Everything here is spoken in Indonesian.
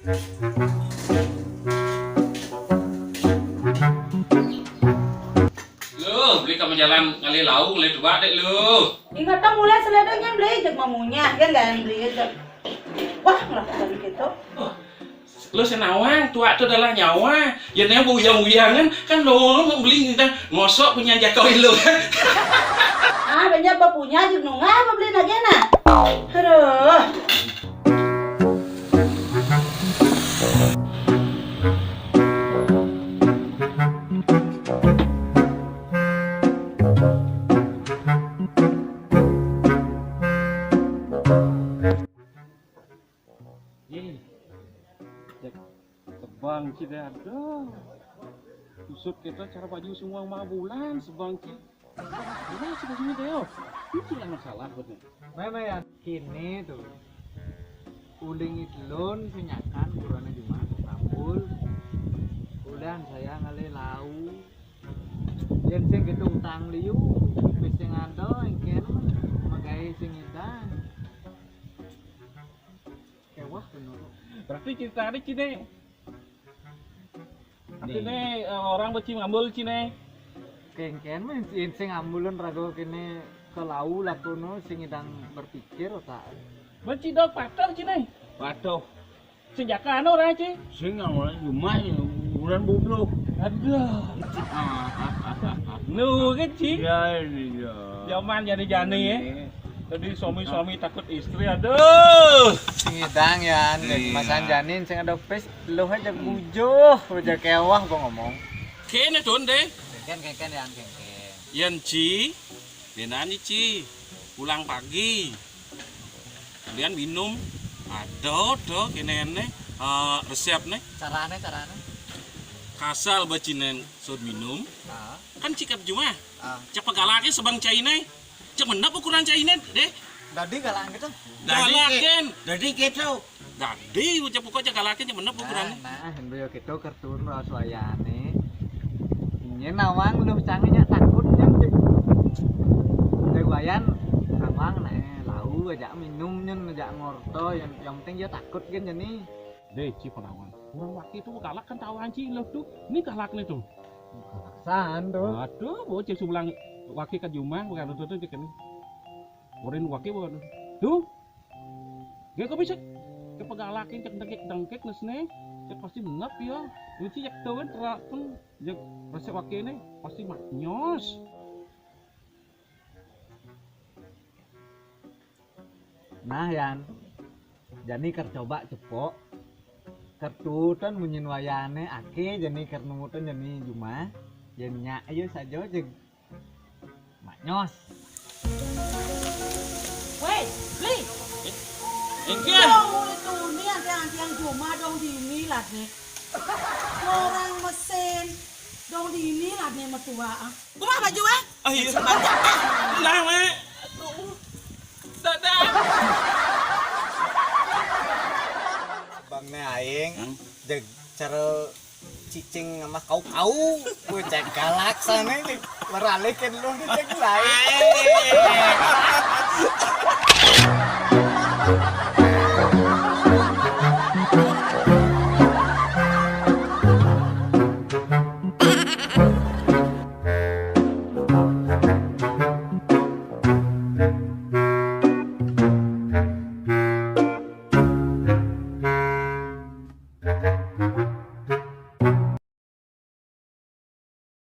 Lu beli kamu jalan ngali lau ngali dua dek lu. Ingat dong mulai seledanya beli jek mamunya kan gak beli aja. Wah melakukan gitu. Lu senawang tua itu adalah nyawa. Ya nih buyang-buyangan kan lo mau beli kita ngosok punya jakoi lu kan. Ah banyak bapunya jek nungah apa beli lagi nah. Aduh. Sebang kita ada. Usut kita cara baju semua 5 bulan sebang kita. Ini sih bajunya Teo. Itu yang masalah betul. Memang ya kini tuh uling itlon senyakan kurana cuma tampul udah saya ngali lau yang sing gitu utang liu sing ado engken magai sing idang kewah bener Berarti kita ada Cine. Cine orang beci ngambil Cine. kengken mah sing ambulun rago kene ke lau lakono sing idang berpikir tak Beci dok patah Cine. Waduh. Senjaka anu orang Ci. Sing orang cuma bulan boblok. Aduh. Nu kan Ci. Ya ini ya. Zaman jani-jani ya. Tadi suami-suami takut istri, aduh. sing idang ya masan janin sing ada pes lu aja bujuh aja kewah gua ngomong Kene tuh deh. kengken ya kengken Yan Ci. Denani Ci. Pulang pagi. Kemudian minum. Aduh, kene resep nih. carane Kasal bacinen sud minum. ah Kan cikap cuma. ah Cek pegalake sebang cai nih. Cek menap ukuran cai nih, deh. dadi galang gitu Galaken. Jadi gitu. Dadi ucap pokok cek galake cek menap ukuran. nah hendak gitu kartun ras wayane nyen nawang lu canggihnya takut nyen cek wayan nawang nah lau aja minum nyen aja ngorto yang penting dia takut kan jadi Deh, Ci penawan. Orang waktu itu galak kan tawan Ci lo tuh. Ini galak nih tuh. san tuh Aduh, bocah sulang wakil ke Jumah bukan itu cek ini. Orin wakil bukan. Tuh. Gak kok bisa kepegalakin cek dengkek nesne. Cek pasti menap ya. Lucu cek tuh kan terapun cek resep wakil ini pasti maknyos. nah yan jadi coba cepok kertutan munyin wayane ake jadi kernumutan jadi cuma jadinya ayo saja jeg maknyos Weh beli. Engke. Oh itu nih yang cuma dong di ini lah nih. Orang mesin dong di ini lah nih mertua. Kumah baju eh? Ayo. Lah, Mak. Aduh. Dadah. bang ne aing jeg cara cicing sama kau gue cek galak sana ini meralikin lu cek lain